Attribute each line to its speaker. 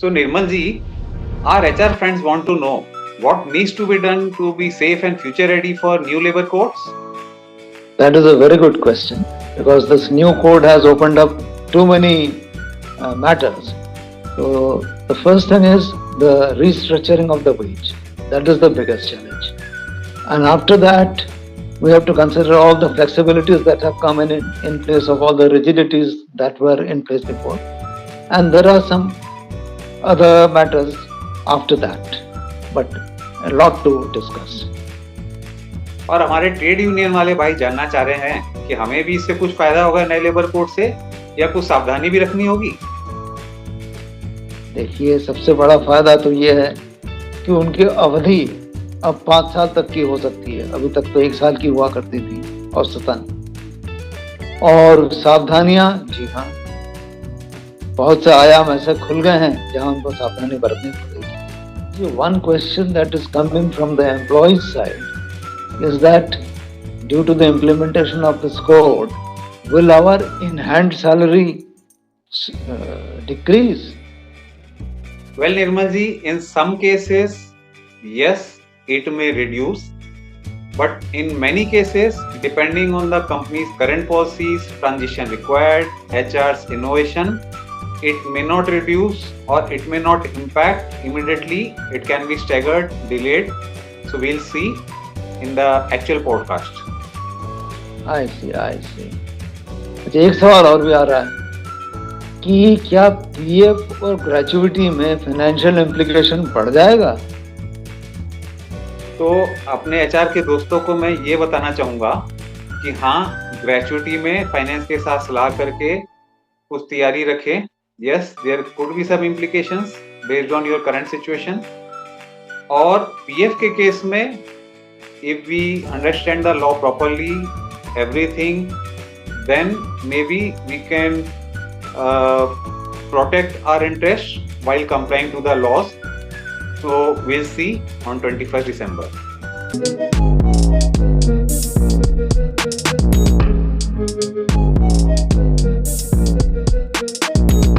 Speaker 1: So Nirmal ji, our HR friends want to know what needs to be done to be safe and future ready for new labor codes.
Speaker 2: That is a very good question because this new code has opened up too many matters. So the first thing is the restructuring of the wage. That is the biggest challenge. And after that, we have to consider all the flexibilities that have come in place of all the rigidities that were in place before. And there are some other matters after that, but a lot to discuss.
Speaker 1: और हमारे trade union वाले भाई जानना चाह रहे हैं कि हमें भी इससे कुछ फायदा होगा नए लेबर कोड से या कुछ सावधानी भी रखनी होगी।
Speaker 2: देखिए, सबसे बड़ा फायदा तो ये है कि उनकी अवधि अब 5 साल तक की हो सकती है। अभी तक तो 1 साल की हुआ करती थी औसतन। और सावधानियां, जी हाँ, बहुत से आयाम ऐसे खुल गए हैं जहां उनको सावधानी बरतनी पड़ेगी। One question that is coming from the employees side is that due to the implementation of this code, will our in-hand salary decrease?
Speaker 1: Well, Nirmal ji, in some cases, yes, it may reduce. But in many cases, depending on the company's current policies, transition required, HR's innovation, it may not reduce or it may not impact immediately. It can be staggered, delayed. So we'll see in the actual podcast.
Speaker 2: I see. अच्छा, एक सवाल और भी आ रहा है कि क्या PF और ग्रेचुइटी में फाइनेंशियल इम्प्लीकेशन बढ़ जाएगा?
Speaker 1: तो अपने एचआर के दोस्तों को मैं ये बताना चाहूँगा कि हाँ, ग्रेचुइटी में फाइनेंस के साथ सलाह करके कुछ तैयारी रखें। Yes, there could be some implications based on your current situation. और पीएफ के केस में if we understand the law properly, everything, then maybe we can protect our interests while complying to the laws. So we'll see on 21st December.